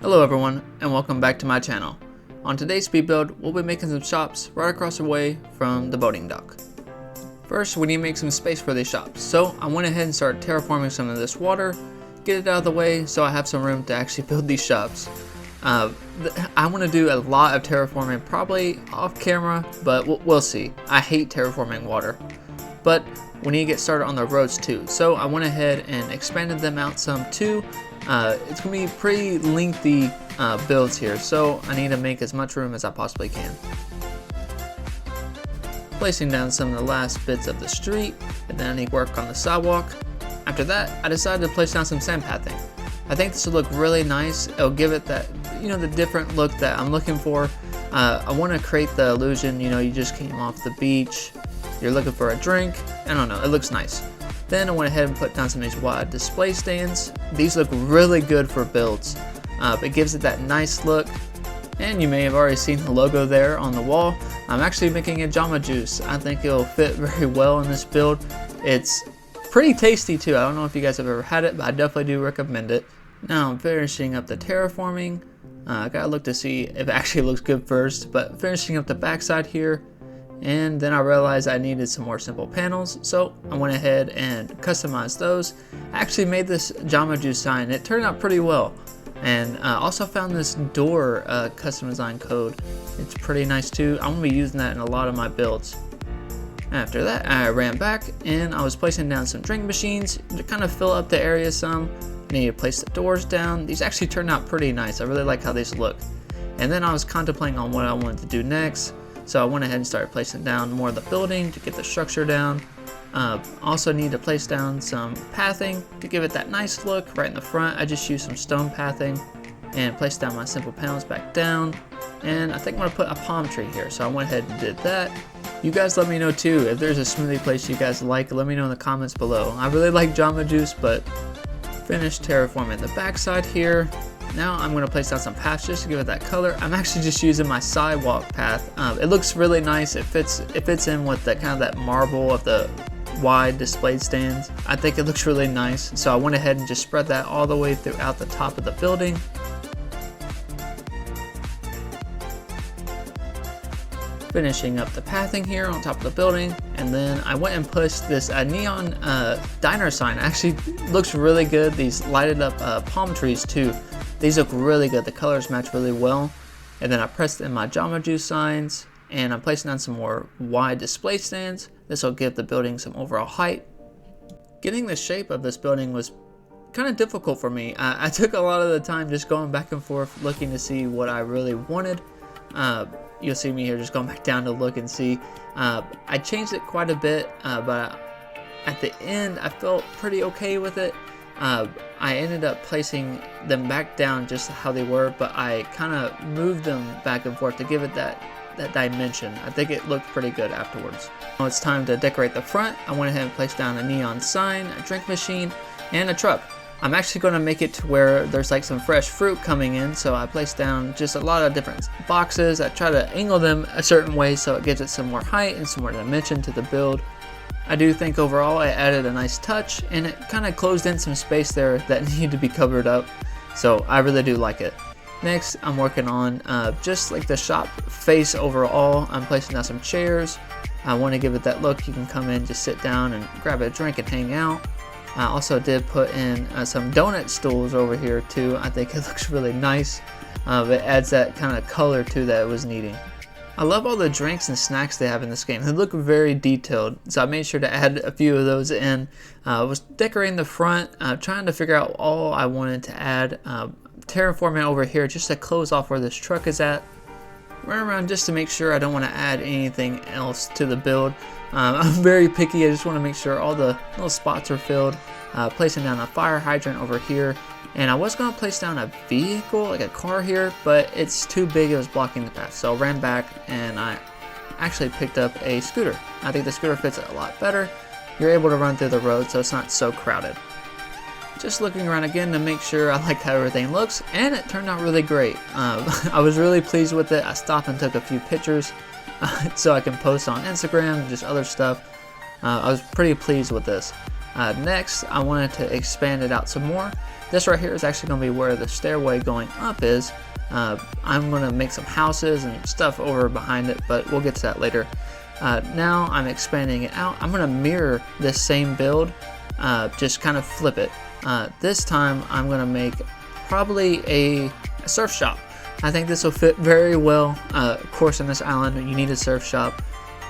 Hello everyone, and welcome back to my channel. On today's speed build, we'll be making some shops right across the way from the boating dock. First, we need to make some space for these shops, so I went ahead and started terraforming some of this water, get it out of the way so I have some room to actually build these shops. I want to do a lot of terraforming, probably off camera, but we'll see. I hate terraforming water, but we need to get started on the roads too, so I went ahead and expanded them out some too. It's going to be pretty lengthy builds here, so I need to make as much room as I possibly can. Placing down some of the last bits of the street, and then I need to work on the sidewalk. After that, I decided to place down some sand pathing. I think this will look really nice. It'll give it that, the different look that I'm looking for. I want to create the illusion, you just came off the beach, you're looking for a drink. I don't know, it looks nice. Then I went ahead and put down some of these wide display stands. These look really good for builds. It gives it that nice look. And you may have already seen the logo there on the wall. I'm actually making a Jamba Juice. I think it'll fit very well in this build. It's pretty tasty too. I don't know if you guys have ever had it, but I definitely do recommend it. Now I'm finishing up the terraforming. I gotta look to see if it actually looks good first, but finishing up the backside here. And then I realized I needed some more simple panels, so I went ahead and customized those. I actually made this Jamba Juice sign. It turned out pretty well. And also found this door custom design code. It's pretty nice too. I'm going to be using that in a lot of my builds. After that, I ran back and I was placing down some drink machines to kind of fill up the area some. I needed to place the doors down. These actually turned out pretty nice. I really like how these look. And then I was contemplating on what I wanted to do next. So I went ahead and started placing down more of the building to get the structure down. Also need to place down some pathing to give it that nice look right in the front. I just used some stone pathing and placed down my simple panels back down. And I think I'm going to put a palm tree here. So I went ahead and did that. You guys let me know too if there's a smoothie place you guys like. Let me know in the comments below. I really like Jamba Juice, but finished terraforming the backside here. Now I'm going to place down some paths just to give it that color. I'm actually just using my sidewalk path. It looks really nice. It fits in with that kind of that marble of the wide displayed stands. I think it looks really nice. So I went ahead and just spread that all the way throughout the top of the building. Finishing up the pathing here on top of the building, and then I went and pushed this neon diner sign. Actually looks really good. These lighted up palm trees too. These look really good. The colors match really well. And then I pressed in my Jamba Juice signs, and I'm placing down some more wide display stands. This will give the building some overall height. Getting the shape of this building was kind of difficult for me. I took a lot of the time just going back and forth looking to see what I really wanted. You'll see me here just going back down to look and see. I changed it quite a bit, but at the end I felt pretty okay with it. I ended up placing them back down just how they were, but I kind of moved them back and forth to give it that dimension. I think it looked pretty good afterwards. Now it's time to decorate the front. I went ahead and placed down a neon sign, a drink machine, and a truck. I'm actually going to make it to where there's like some fresh fruit coming in, so I placed down just a lot of different boxes. I try to angle them a certain way so it gives it some more height and some more dimension to the build. I do think overall I added a nice touch, and it kind of closed in some space there that needed to be covered up, so I really do like it. Next, I'm working on just like the shop face overall. I'm placing down some chairs. I want to give it that look. You can come in, just sit down and grab a drink and hang out. I also did put in some donut stools over here too. I think it looks really nice. It adds that kind of color too that it was needing. I love all the drinks and snacks they have in this game. They look very detailed, so I made sure to add a few of those in. I was decorating the front, trying to figure out all I wanted to add. Terraforming over here just to close off where this truck is at. Run around just to make sure I don't want to add anything else to the build. I'm very picky. I just want to make sure all the little spots are filled. Placing down a fire hydrant over here. And I was going to place down a vehicle, like a car here, but it's too big. It was blocking the path. So I ran back and I actually picked up a scooter. I think the scooter fits it a lot better. You're able to run through the road, so it's not so crowded. Just looking around again to make sure I like how everything looks, and it turned out really great. I was really pleased with it. I stopped and took a few pictures so I can post on Instagram and just other stuff. I was pretty pleased with this. Next, I wanted to expand it out some more. This right here is actually going to be where the stairway going up is. I'm going to make some houses and stuff over behind it, but we'll get to that later. Now I'm expanding it out. I'm going to mirror this same build, just kind of flip it. This time I'm going to make probably a surf shop. I think this will fit very well. Of course, on this island you need a surf shop.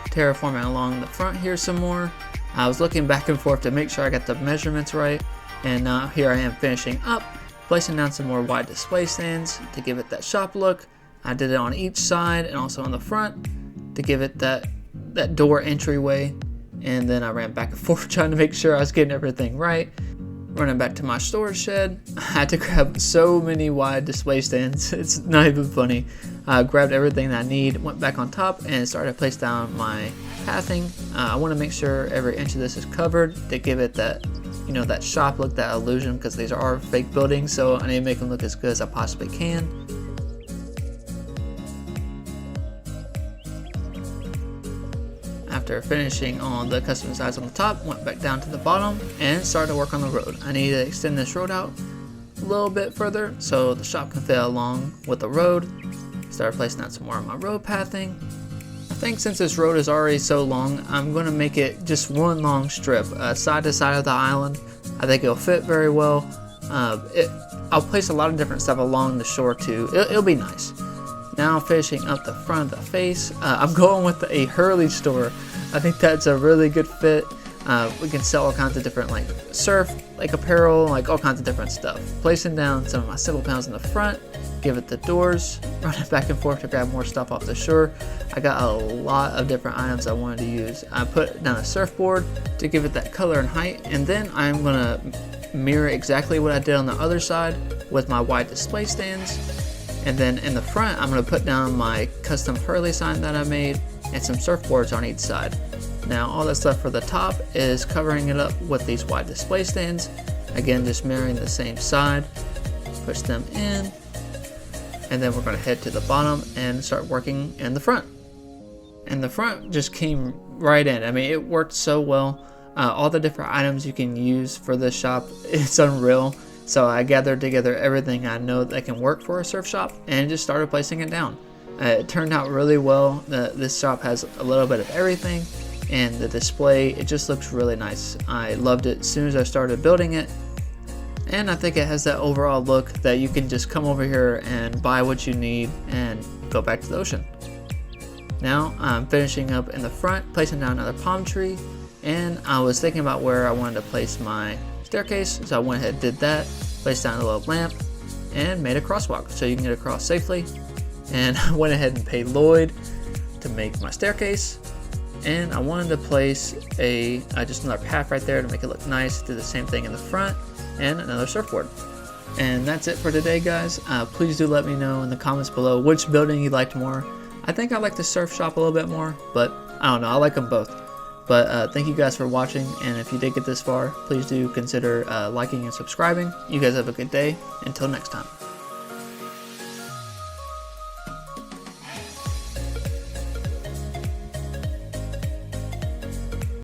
Terraforming along the front here some more. I was looking back and forth to make sure I got the measurements right, and now here I am finishing up, placing down some more wide display stands to give it that shop look. I did it on each side and also on the front to give it that door entryway, and then I ran back and forth trying to make sure I was getting everything right. Running back to my storage shed, I had to grab so many wide display stands, it's not even funny. I grabbed everything that I need, went back on top and started to place down my pathing. I want to make sure every inch of this is covered to give it that, you know, that shop look, that illusion, because these are fake buildings, so I need to make them look as good as I possibly can. After finishing on the custom sides on the top, went back down to the bottom and started to work on the road. I need to extend this road out a little bit further so the shop can fit along with the road. Started placing out some more of my road pathing. I think since this road is already so long, I'm going to make it just one long strip, side to side of the island. I think it'll fit very well. I'll place a lot of different stuff along the shore too. It'll be nice. Now finishing up the front of the face, I'm going with a Hurley store. I think that's a really good fit. We can sell all kinds of different like surf, like apparel, like all kinds of different stuff. Placing down some of my civil panels in the front, give it the doors, running back and forth to grab more stuff off the shore. I got a lot of different items I wanted to use. I put down a surfboard to give it that color and height, and then I'm gonna mirror exactly what I did on the other side with my wide display stands. And then in the front, I'm going to put down my custom Hurley sign that I made and some surfboards on each side. Now all that's left for the top is covering it up with these wide display stands. Again, just mirroring the same side. Push them in. And then we're going to head to the bottom and start working in the front. And the front just came right in. I mean, it worked so well. All the different items you can use for this shop, it's unreal. So I gathered together everything I know that can work for a surf shop and just started placing it down. It turned out really well. This shop has a little bit of everything, and the display, it just looks really nice. I loved it as soon as I started building it, and I think it has that overall look that you can just come over here and buy what you need and go back to the ocean. Now I'm finishing up in the front, placing down another palm tree, and I was thinking about where I wanted to place my staircase, so I went ahead and did that, placed down a little lamp, and made a crosswalk so you can get across safely. And I went ahead and paid Lloyd to make my staircase, and I wanted to place just another path right there to make it look nice. Do the same thing in the front, and another surfboard. And that's it for today, guys. Please do let me know in the comments below which building you liked more. I think I like the surf shop a little bit more, but I don't know, I like them both. But thank you guys for watching, and if you did get this far, please do consider liking and subscribing. You guys have a good day. Until next time.